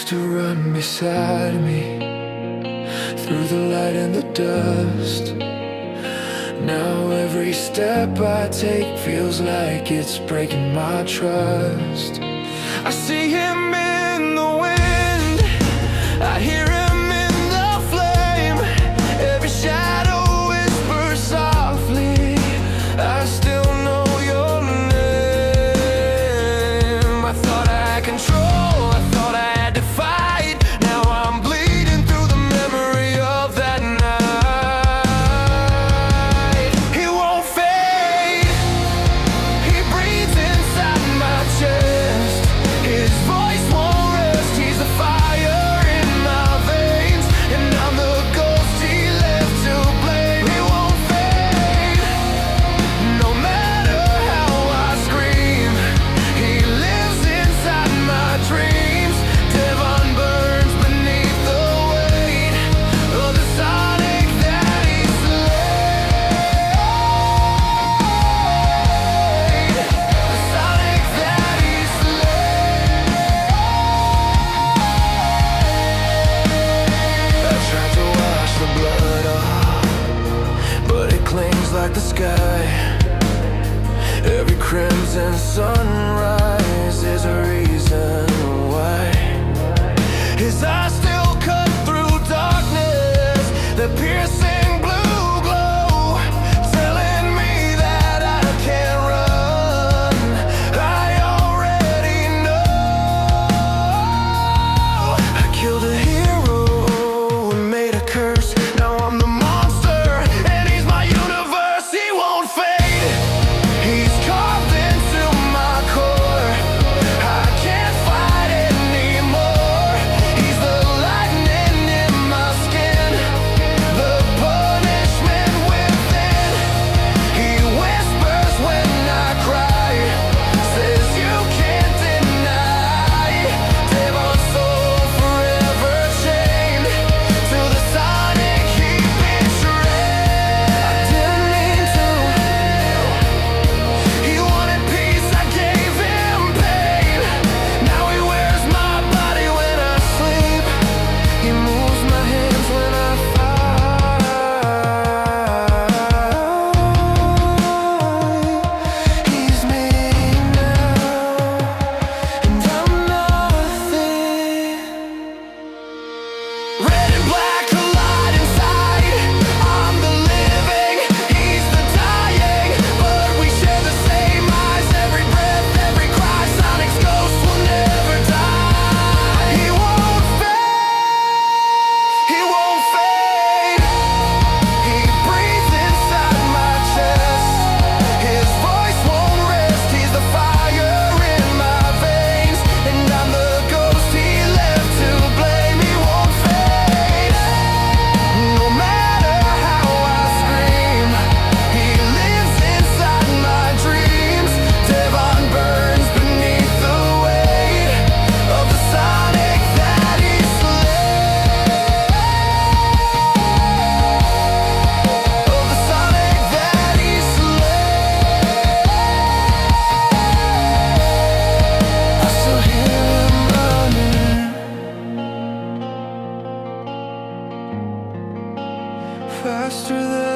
to run beside me through the light and the dust. Now every step I take feels like it's breaking my trust. I see him in the wind, I hear him in the flame. Every shadow whispers softly, I still know your name. I thought I had control, I thought I had to fight. Now I'm bleeding through the memory of that night. He won't fade, he breathes inside my chest. His voice won't rest, he's the fire in my veins, and I'm the ghost he left to blame. He won't fade, no matter how I scream. He lives inside my dreams. Devon burns beneath the weight of the sonic that he slayed. The sonic that he slayed. I tried to wash the blood off, but it clings like the sky. Every crimson sunrise is a reason why. His eyes still cut through darkness, the piercing blue glow, telling me that I can't run. I already know. I killed a hero and made a curse. Now I'm the monster, and he's my universe. He won't fade, he's carved into my core. I can't fight anymore. He's the lightning in my skin, the punishment within. He whispers when I cry, says you can't deny. Devon's soul forever chained to the sonic he betrayed. I didn't mean to. He wanted peace, I gave him pain. Now he wears my body when I sleep. He moves my hands when I fight. He's me now, and I'm nothing. Red and black collide inside. I'm the living, he's the dying, but we share the same eyes. Every breath, every cry, Sonic's ghost will never die. He won't fade, he won't fade. He breathes inside my chest. His voice won't rest, he's the fire in my veins, and I'm the ghost he left to blame. He won't fade, no matter how I scream. He lives inside my dreams. Devon burns beneath the weight of the sonic that he slayed. Of the sonic that he slayed. I still hear him running, faster than